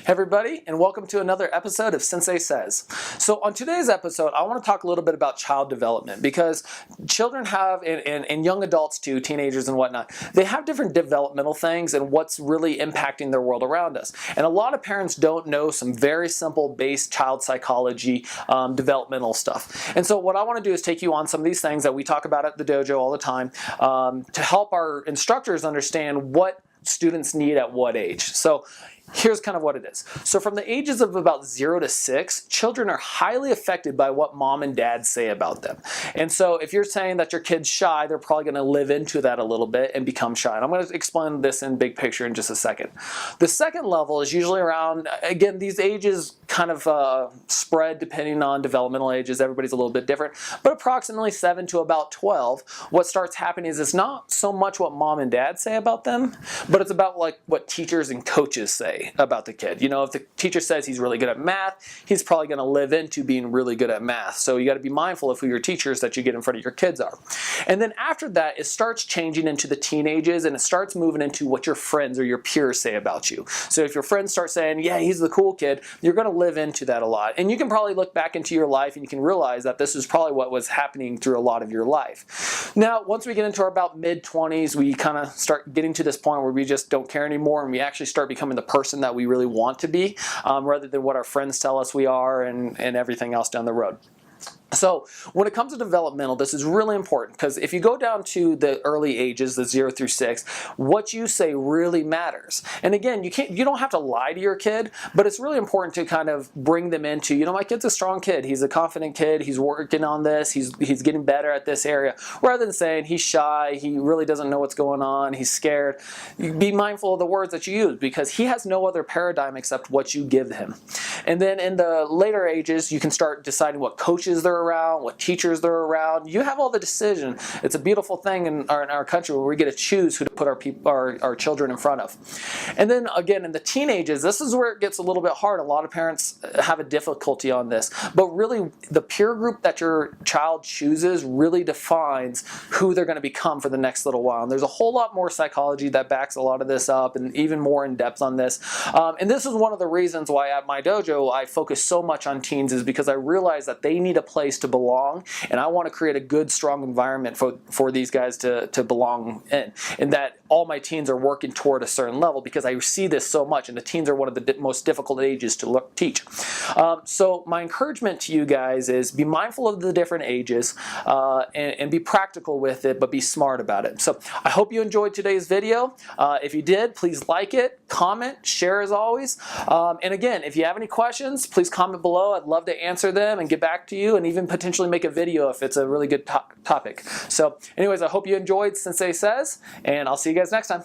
Hey everybody, and welcome to another episode of Sensei Says. So on today's episode, I want to talk a little bit about child development because children have, and young adults too, teenagers and whatnot, they have different developmental things and what's really impacting their world around us. And a lot of parents don't know some very simple base child psychology developmental stuff. And so what I want to do is take you on some of these things that we talk about at the dojo all the time to help our instructors understand what students need at what age. So here's kind of what it is. So from the ages of about 0 to 6, children are highly affected by what mom and dad say about them. And so if you're saying that your kid's shy, they're probably going to live into that a little bit and become shy. And I'm going to explain this in big picture in just a second. The second level is usually around, again, these ages kind of spread depending on developmental ages. Everybody's a little bit different, but approximately 7 to about 12, what starts happening is it's not so much what mom and dad say about them, but it's about like what teachers and coaches say about the kid. You know, if the teacher says he's really good at math, he's probably going to live into being really good at math. So you got to be mindful of who your teachers that you get in front of your kids are. And then after that, it starts changing into the teen ages and it starts moving into what your friends or your peers say about you. So if your friends start saying, yeah, he's the cool kid, you're going to live into that a lot. And you can probably look back into your life and you can realize that this is probably what was happening through a lot of your life. Now, once we get into our about mid-20s, we kind of start getting to this point where we just don't care anymore and we actually start becoming the person that we really want to be rather than what our friends tell us we are and everything else down the road. So when it comes to developmental, this is really important because if you go down to the early ages, the 0 through 6, what you say really matters. And again, you don't have to lie to your kid, but it's really important to kind of bring them into, you know, my kid's a strong kid, he's a confident kid, he's working on this, he's getting better at this area, rather than saying he's shy, he really doesn't know what's going on, he's scared. Be mindful of the words that you use because he has no other paradigm except what you give him. And then in the later ages, you can start deciding what coaches they're around, what teachers they're around. You have all the decision. It's a beautiful thing in our country where we get to choose who to put our children in front of. And then again, in the teenagers, this is where it gets a little bit hard. A lot of parents have a difficulty on this. But really, the peer group that your child chooses really defines who they're going to become for the next little while. And there's a whole lot more psychology that backs a lot of this up and even more in depth on this. And this is one of the reasons why at my dojo I focus so much on teens is because I realize that they need a place to belong, and I want to create a good, strong environment for these guys to belong in, and that all my teens are working toward a certain level because I see this so much, and the teens are one of the most difficult ages to teach. So my encouragement to you guys is be mindful of the different ages and be practical with it, but be smart about it. So I hope you enjoyed today's video. If you did, please like it, comment, share as always. And again, if you have any questions, please comment below. I'd love to answer them and get back to you and even potentially make a video if it's a really good topic. So anyways, I hope you enjoyed Sensei Says, and I'll see you guys next time.